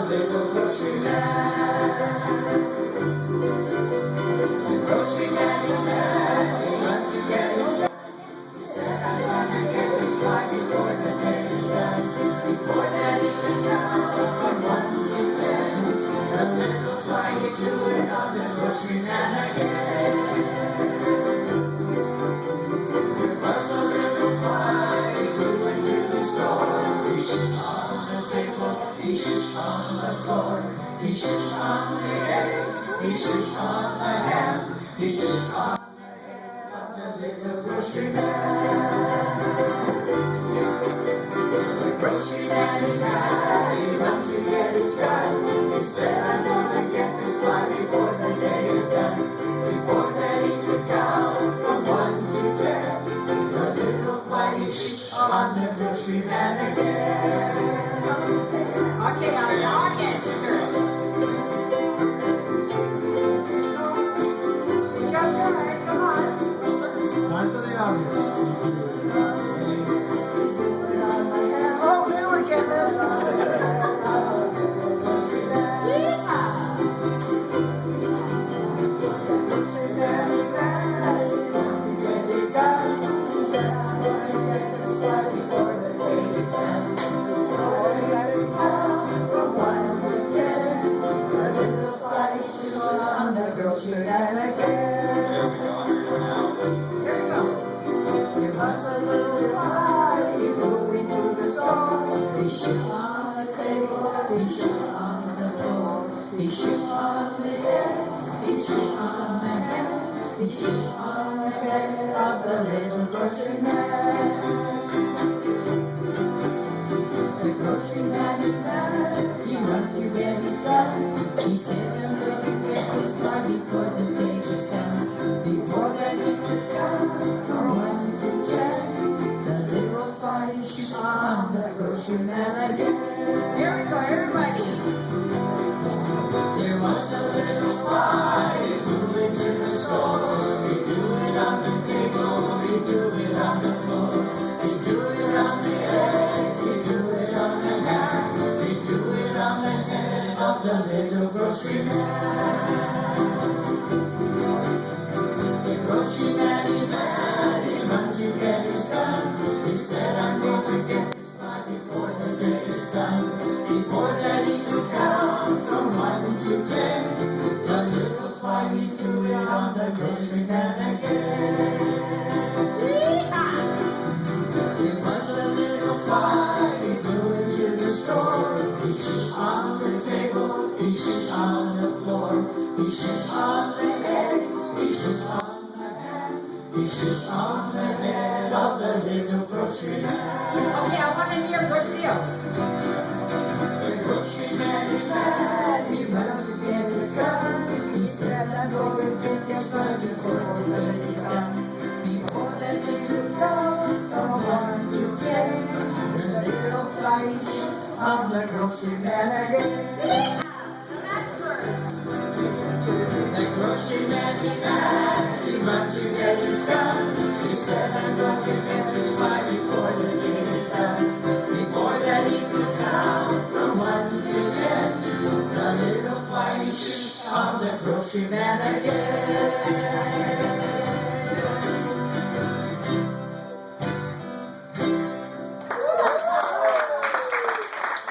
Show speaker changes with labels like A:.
A: Little grocery man, the grocery man, he run to get his gun. He said, I'm gonna get this fly before the day is done. Before that he can count from 1 to 10. The little fly, he do it on the grocery man again. There was a little fly, he flew into the store. He shook on the table, he shook on the floor. He shook on the eggs, he shook on the ham, he shook on the head of the little grocery man. The grocery man, he run to get his gun. He said, I'm gonna get this fly before the day is done. Before that he could count from 1 to 10. The little fly, he shook on the grocery man again.
B: Okay, our audience, girls. It's your turn. Come on.
C: Time for the audience.
B: Oh, we were getting
A: grocery man again. There was a little fly, he flew into the store. He shook on the table, he shook on the floor. He shook on the eggs, he shook on the ham, he shook on the head of the little grocery man. The grocery man, he run to get his gun. He said, I'm going to get this fly before the day is done. Before that he could count from 1 to 10. The little fly shook on the grocery man again.
B: Here we go, everybody.
A: There was a little fly, he flew into the store. He do it on the table, he do it on the floor. He do it on the eggs, he do it on the ham. He do it on the head of the little grocery man. The grocery man, he run to get his gun. He said, I'm going to get this fly before the day is done. Before that he could count from 1 to 10. The little fly, he do it on the grocery man again. There was a little fly, he flew into the store. He shook on the table, he shook on the floor. He shook on the eggs, he shook on the ham. He shook on the head of the little grocery man.
B: Okay, I want to hear Brazil.
A: The grocery man, he ran to get his gun. He said, I'm going to get this fly before the day is done. Before that he could count from 1 to 10. The little fly shook on the grocery man again.
B: The last verse.
A: The grocery man, he run to get his gun. He said, I'm going to get this fly before the day is done. Before that he could count from 1 to 10. The little fly shook on the grocery man again.